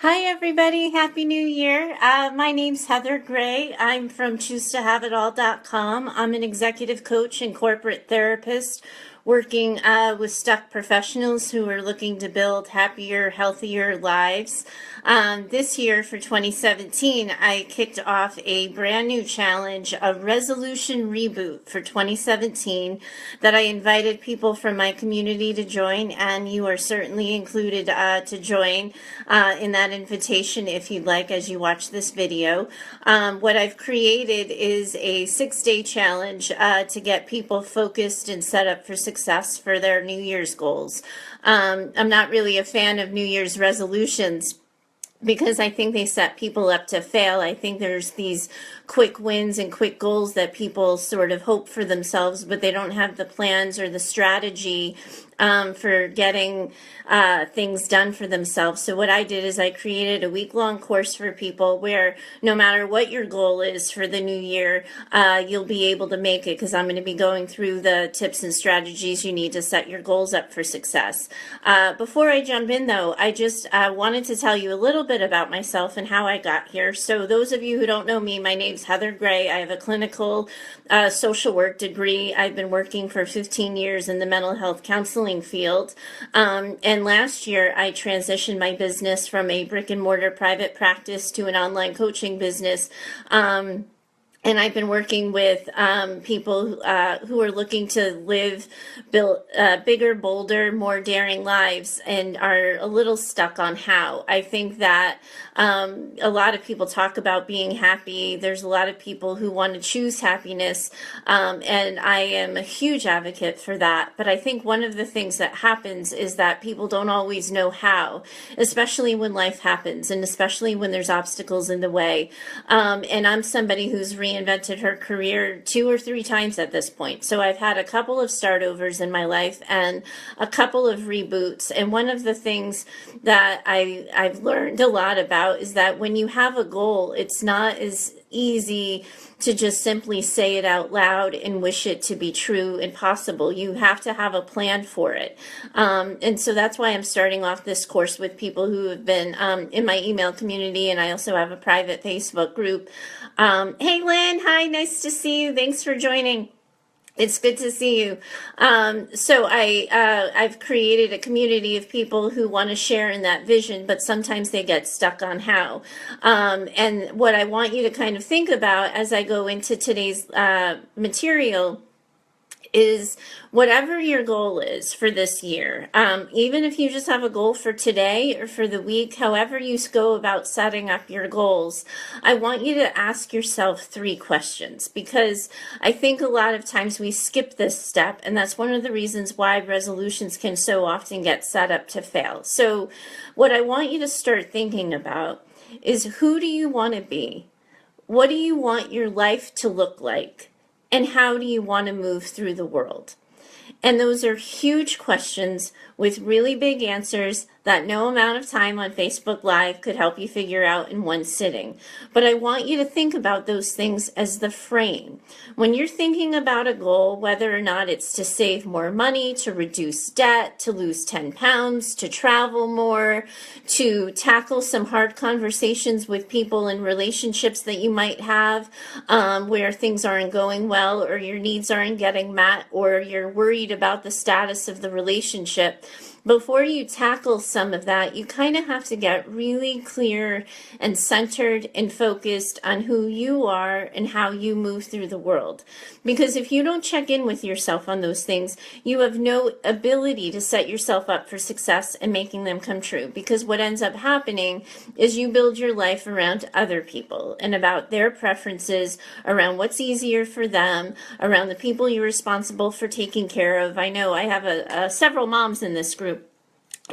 Hi, everybody. Happy New Year. My name's Heather Gray. I'm from ChooseToHaveItAll.com. I'm an executive coach and corporate therapist working with stuck professionals who are looking to build happier, healthier lives. This year for 2017, I kicked off a brand new challenge, a resolution reboot for 2017 that I invited people from my community to join, and you are certainly included to join in that invitation if you'd like as you watch this video. What I've created is a 6-day challenge to get people focused and set up for success for their New Year's goals. I'm not really a fan of New Year's resolutions because I think they set people up to fail. I think there's these quick wins and quick goals that people sort of hope for themselves, but they don't have the plans or the strategy for getting things done for themselves. So what I did is I created a week-long course for people where no matter what your goal is for the new year, you'll be able to make it, because I'm going to be going through the tips and strategies you need to set your goals up for success. Before I jump in, though, I just wanted to tell you a little bit about myself and how I got here. So those of you who don't know me, my name's Heather Gray. I have a clinical social work degree. I've been working for 15 years in the mental health counseling field. And last year, I transitioned my business from a brick and mortar private practice to an online coaching business. And I've been working with people who are looking to live bigger, bolder, more daring lives and are a little stuck on how. I think that a lot of people talk about being happy. There's a lot of people who want to choose happiness, and I am a huge advocate for that. But I think one of the things that happens is that people don't always know how, especially when life happens and especially when there's obstacles in the way. And I'm somebody who's reinvented her career 2 or 3 times at this point. So I've had a couple of startovers in my life and a couple of reboots. And one of the things that I've learned a lot about is that when you have a goal, it's not as easy to just simply say it out loud and wish it to be true and possible. You have to have a plan for it. And so that's why I'm starting off this course with people who have been in my email community, and I also have a private Facebook group. Hey, Lynn, hi, nice to see you. Thanks for joining. It's good to see you. So I've created a community of people who want to share in that vision, but sometimes they get stuck on how. And what I want you to kind of think about as I go into today's material is whatever your goal is for this year, even if you just have a goal for today or for the week, however you go about setting up your goals, I want you to ask yourself 3 questions, because I think a lot of times we skip this step, and that's one of the reasons why resolutions can so often get set up to fail. So what I want you to start thinking about is, who do you want to be? What do you want your life to look like? And how do you want to move through the world? And those are huge questions with really big answers that no amount of time on Facebook Live could help you figure out in one sitting. But I want you to think about those things as the frame. When you're thinking about a goal, whether or not it's to save more money, to reduce debt, to lose 10 pounds, to travel more, to tackle some hard conversations with people and relationships that you might have where things aren't going well, or your needs aren't getting met, or you're worried about the status of the relationship, before you tackle some of that, you kind of have to get really clear and centered and focused on who you are and how you move through the world. Because if you don't check in with yourself on those things, you have no ability to set yourself up for success and making them come true. Because what ends up happening is you build your life around other people and about their preferences, around what's easier for them, around the people you're responsible for taking care of. I know I have several moms in this group.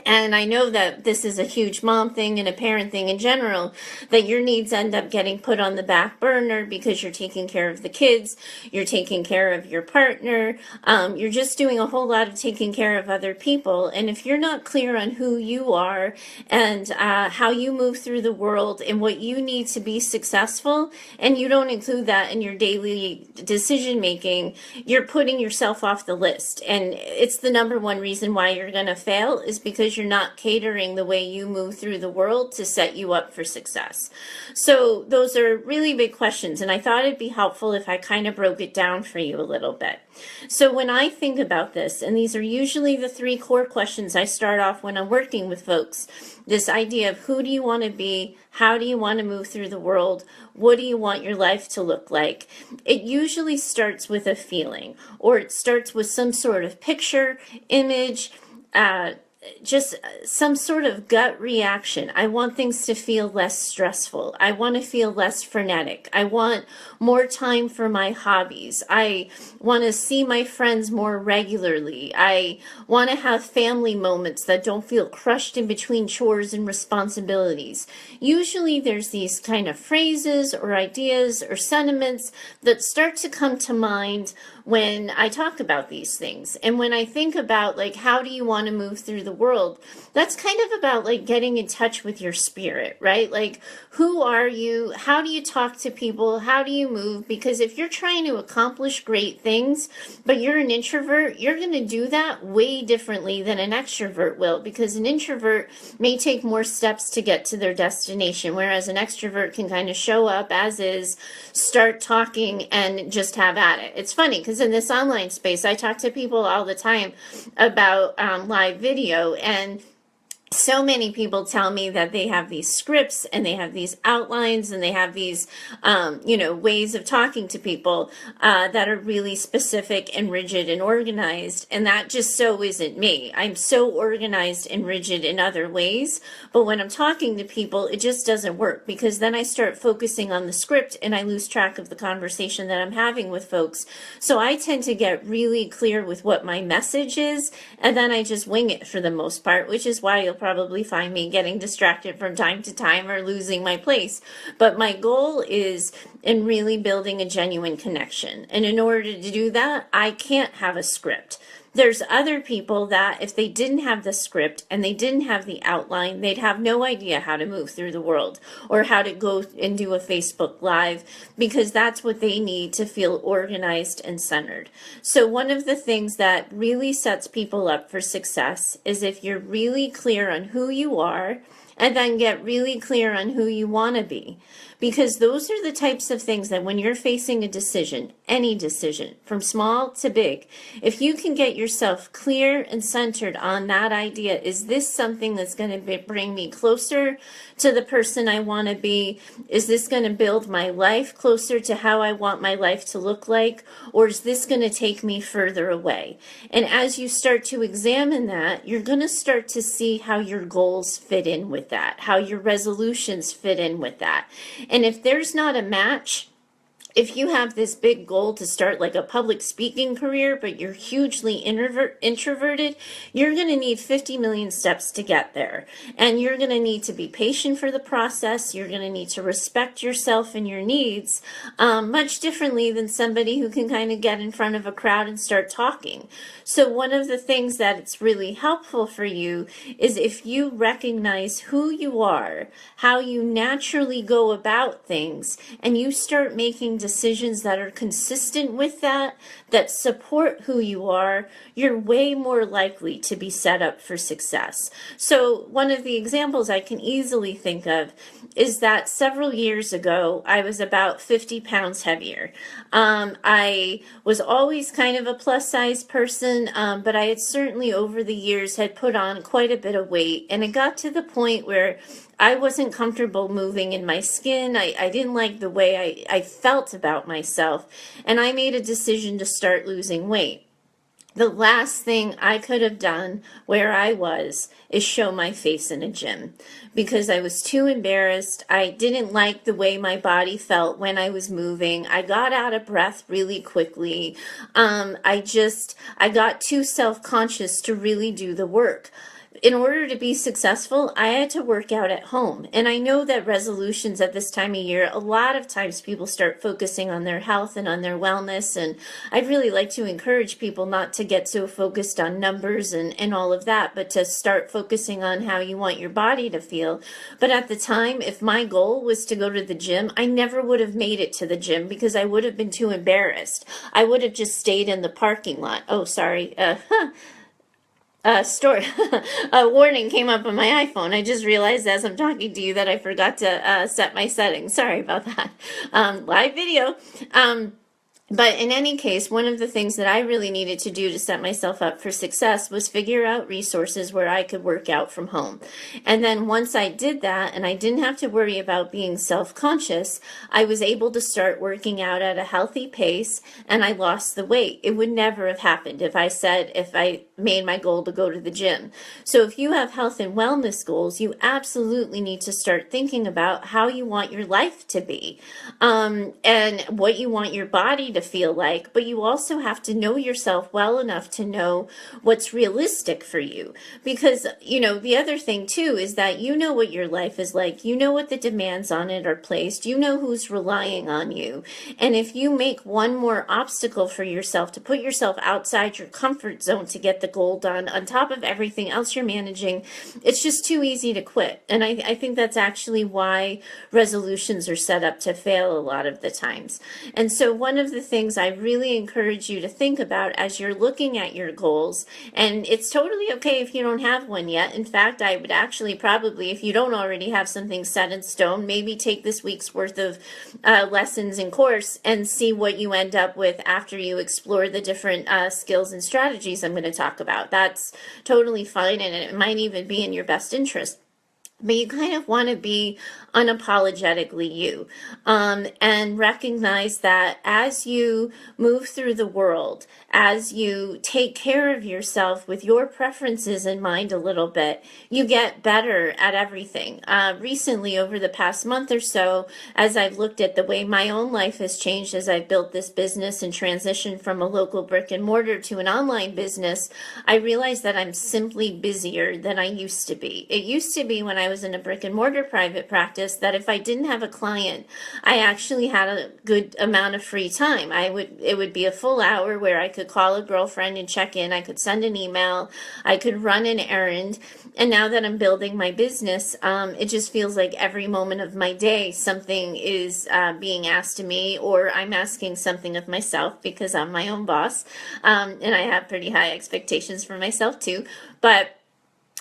And I know that this is a huge mom thing and a parent thing in general, that your needs end up getting put on the back burner because you're taking care of the kids, you're taking care of your partner, you're just doing a whole lot of taking care of other people. And if you're not clear on who you are and how you move through the world and what you need to be successful, and you don't include that in your daily decision making, you're putting yourself off the list. And it's the number one reason why you're going to fail, is because because you're not catering the way you move through the world to set you up for success? So those are really big questions, and I thought it'd be helpful if I kind of broke it down for you a little bit. So when I think about this, and these are usually the three core questions I start off when I'm working with folks, this idea of who do you want to be, how do you want to move through the world, what do you want your life to look like? It usually starts with a feeling, or it starts with some sort of picture, image, just some sort of gut reaction. I want things to feel less stressful. I want to feel less frenetic. I want more time for my hobbies. I want to see my friends more regularly. I want to have family moments that don't feel crushed in between chores and responsibilities. Usually there's these kind of phrases or ideas or sentiments that start to come to mind when I talk about these things. And when I think about like, how do you want to move through the world, that's kind of about like getting in touch with your spirit, right? Like, who are you? How do you talk to people? How do you move? Because if you're trying to accomplish great things, but you're an introvert, you're going to do that way differently than an extrovert will, because an introvert may take more steps to get to their destination, whereas an extrovert can kind of show up as is, start talking, and just have at it. It's funny because in this online space, I talk to people all the time about live video, and so many people tell me that they have these scripts and they have these outlines and they have these, ways of talking to people that are really specific and rigid and organized. And that just so isn't me. I'm so organized and rigid in other ways. But when I'm talking to people, it just doesn't work, because then I start focusing on the script and I lose track of the conversation that I'm having with folks. So I tend to get really clear with what my message is, and then I just wing it for the most part, which is why you'll probably find me getting distracted from time to time or losing my place. But my goal is in really building a genuine connection. And in order to do that, I can't have a script. There's other people that if they didn't have the script and they didn't have the outline, they'd have no idea how to move through the world or how to go and do a Facebook Live, because that's what they need to feel organized and centered. So one of the things that really sets people up for success is if you're really clear on who you are, and then get really clear on who you want to be. Because those are the types of things that when you're facing a decision, any decision, from small to big, if you can get yourself clear and centered on that idea, is this something that's going to bring me closer to the person I want to be? Is this going to build my life closer to how I want my life to look like? Or is this going to take me further away? And as you start to examine that, you're going to start to see how your goals fit in with that, how your resolutions fit in with that. And if there's not a match, if you have this big goal to start like a public speaking career, but you're hugely introverted, you're going to need 50 million steps to get there. And you're going to need to be patient for the process. You're going to need to respect yourself and your needs much differently than somebody who can kind of get in front of a crowd and start talking. So one of the things that it's really helpful for you is if you recognize who you are, how you naturally go about things, and you start making decisions that are consistent with that, that support who you are, you're way more likely to be set up for success. So one of the examples I can easily think of is that several years ago, I was about 50 pounds heavier. I was always kind of a plus size person, but I had certainly over the years had put on quite a bit of weight, and it got to the point where I wasn't comfortable moving in my skin. I didn't like the way I felt about myself, and I made a decision to start losing weight. The last thing I could have done where I was is show my face in a gym, because I was too embarrassed. I didn't like the way my body felt when I was moving. I got out of breath really quickly. I got too self-conscious to really do the work. In order to be successful, I had to work out at home. And I know that resolutions at this time of year, a lot of times people start focusing on their health and on their wellness. And I'd really like to encourage people not to get so focused on numbers and all of that, but to start focusing on how you want your body to feel. But at the time, if my goal was to go to the gym, I never would have made it to the gym because I would have been too embarrassed. I would have just stayed in the parking lot. Oh, sorry. story a warning came up on my iPhone. I just realized as I'm talking to you that I forgot to set my settings. Sorry about that. Live video. But in any case, one of the things that I really needed to do to set myself up for success was figure out resources where I could work out from home. And then once I did that and I didn't have to worry about being self-conscious, I was able to start working out at a healthy pace and I lost the weight. It would never have happened if I made my goal to go to the gym. So if you have health and wellness goals, you absolutely need to start thinking about how you want your life to be, and what you want your body to feel like, but you also have to know yourself well enough to know what's realistic for you. Because, the other thing too is that you know what your life is like, you know what the demands on it are placed, you know who's relying on you. And if you make one more obstacle for yourself to put yourself outside your comfort zone to get the goal done, on top of everything else you're managing, it's just too easy to quit. And I think that's actually why resolutions are set up to fail a lot of the times. And so one of the things I really encourage you to think about as you're looking at your goals, and it's totally okay if you don't have one yet. In fact, I would actually probably, if you don't already have something set in stone, maybe take this week's worth of lessons in course and see what you end up with after you explore the different skills and strategies I'm going to talk about. That's totally fine, and it might even be in your best interest. But you kind of want to be unapologetically you, and recognize that as you move through the world, as you take care of yourself with your preferences in mind a little bit, you get better at everything. Recently, over the past month or so, as I've looked at the way my own life has changed as I've built this business and transitioned from a local brick and mortar to an online business, I realized that I'm simply busier than I used to be. It used to be when I was in a brick and mortar private practice that if I didn't have a client, I actually had a good amount of free time. It would be a full hour where I could call a girlfriend and check in. I could send an email. I could run an errand. And now that I'm building my business, it just feels like every moment of my day something is being asked of me, or I'm asking something of myself because I'm my own boss, and I have pretty high expectations for myself too. But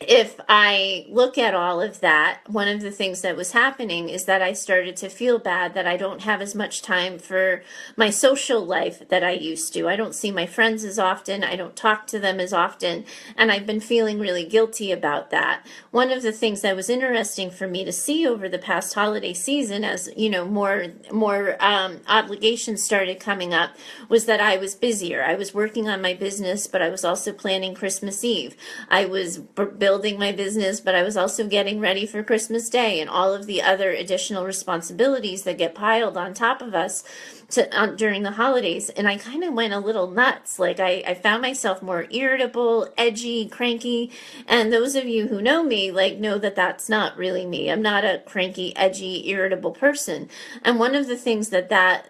if I look at all of that, one of the things that was happening is that I started to feel bad that I don't have as much time for my social life that I used to. I don't see my friends as often. I don't talk to them as often. And I've been feeling really guilty about that. One of the things that was interesting for me to see over the past holiday season, as more obligations started coming up, was that I was busier. I was working on my business, but I was also planning Christmas Eve. I was building my business, but I was also getting ready for Christmas Day and all of the other additional responsibilities that get piled on top of us during the holidays. And I kind of went a little nuts. Like I found myself more irritable, edgy, cranky. And those of you who know me, know that that's not really me. I'm not a cranky, edgy, irritable person. And one of the things that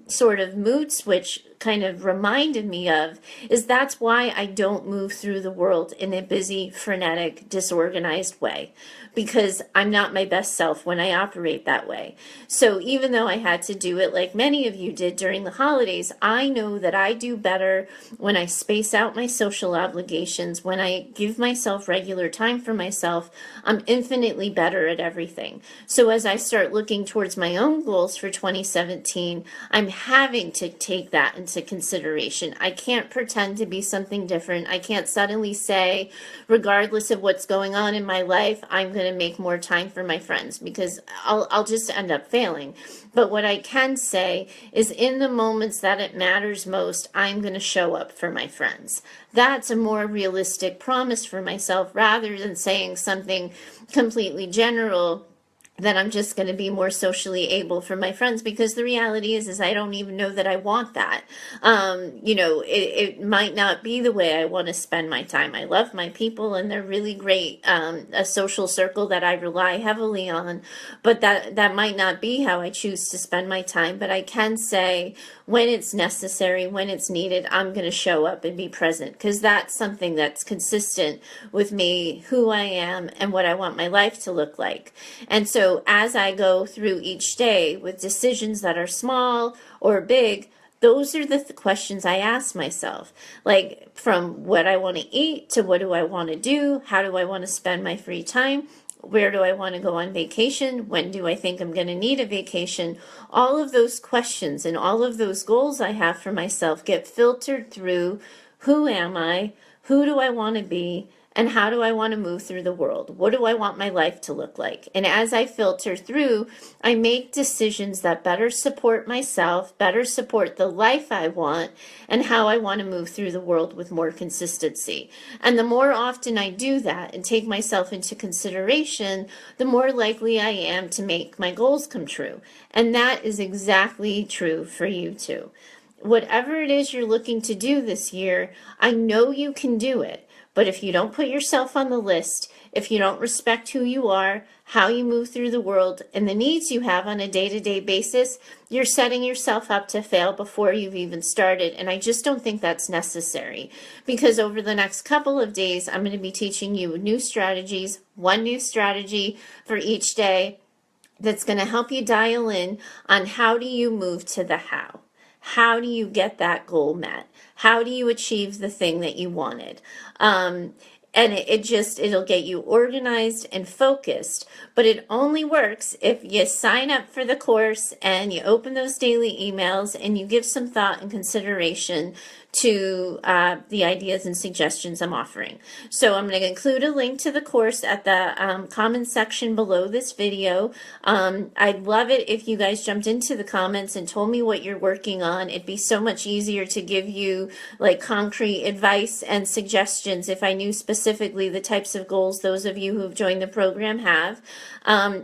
sort of mood switch kind of reminded me of is that's why I don't move through the world in a busy, frenetic, disorganized way, because I'm not my best self when I operate that way. So even though I had to do it like many of you did during the holidays, I know that I do better when I space out my social obligations, when I give myself regular time for myself. I'm infinitely better at everything. So as I start looking towards my own goals for 2017, I'm having to take that into consideration. I can't pretend to be something different. I can't suddenly say, regardless of what's going on in my life, I'm going to make more time for my friends, because I'll just end up failing. But what I can say is, in the moments that it matters most, I'm going to show up for my friends. That's a more realistic promise for myself, rather than saying something completely general that I'm just going to be more socially able for my friends, because the reality is I don't even know that I want that. It might not be the way I want to spend my time. I love my people and they're really great, a social circle that I rely heavily on, but that might not be how I choose to spend my time. But I can say, when it's necessary, when it's needed, I'm going to show up and be present, because that's something that's consistent with me, who I am, and what I want my life to look like. And so as I go through each day with decisions that are small or big, Those are the questions I ask myself, like from what I want to eat to what do I want to do, how do I want to spend my free time, where do I want to go on vacation, when do I think I'm going to need a vacation. All of those questions and all of those goals I have for myself get filtered through who am I, who do I want to be, and how do I want to move through the world? What do I want my life to look like? And as I filter through, I make decisions that better support myself, better support the life I want, and how I want to move through the world with more consistency. And the more often I do that and take myself into consideration, the more likely I am to make my goals come true. And that is exactly true for you too. Whatever it is you're looking to do this year, I know you can do it. But if you don't put yourself on the list, if you don't respect who you are, how you move through the world, and the needs you have on a day-to-day basis, you're setting yourself up to fail before you've even started. And I just don't think that's necessary, because over the next couple of days, I'm going to be teaching you new strategies, one new strategy for each day that's going to help you dial in on how do you move to the how. How do you get that goal met? How do you achieve the thing that you wanted? And it'll get you organized and focused, but it only works if you sign up for the course and you open those daily emails and you give some thought and consideration to the ideas and suggestions I'm offering. So I'm going to include a link to the course at the comments section below this video. I'd love it if you guys jumped into the comments and told me what you're working on. It'd be so much easier to give you like concrete advice and suggestions if I knew specifically the types of goals those of you who've joined the program have.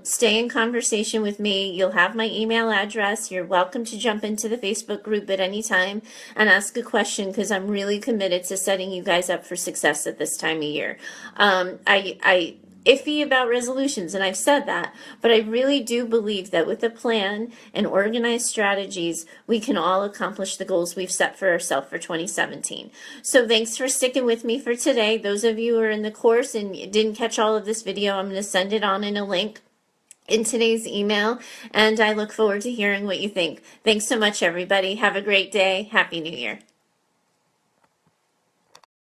Stay in conversation with me. You'll have my email address. You're welcome to jump into the Facebook group at any time and ask a question, because I'm really committed to setting you guys up for success at this time of year. I iffy about resolutions, and I've said that, but I really do believe that with a plan and organized strategies, we can all accomplish the goals we've set for ourselves for 2017. So thanks for sticking with me for today. Those of you who are in the course and didn't catch all of this video, I'm going to send it on in a link in today's email, and I look forward to hearing what you think. Thanks so much, everybody. Have a great day. Happy New Year.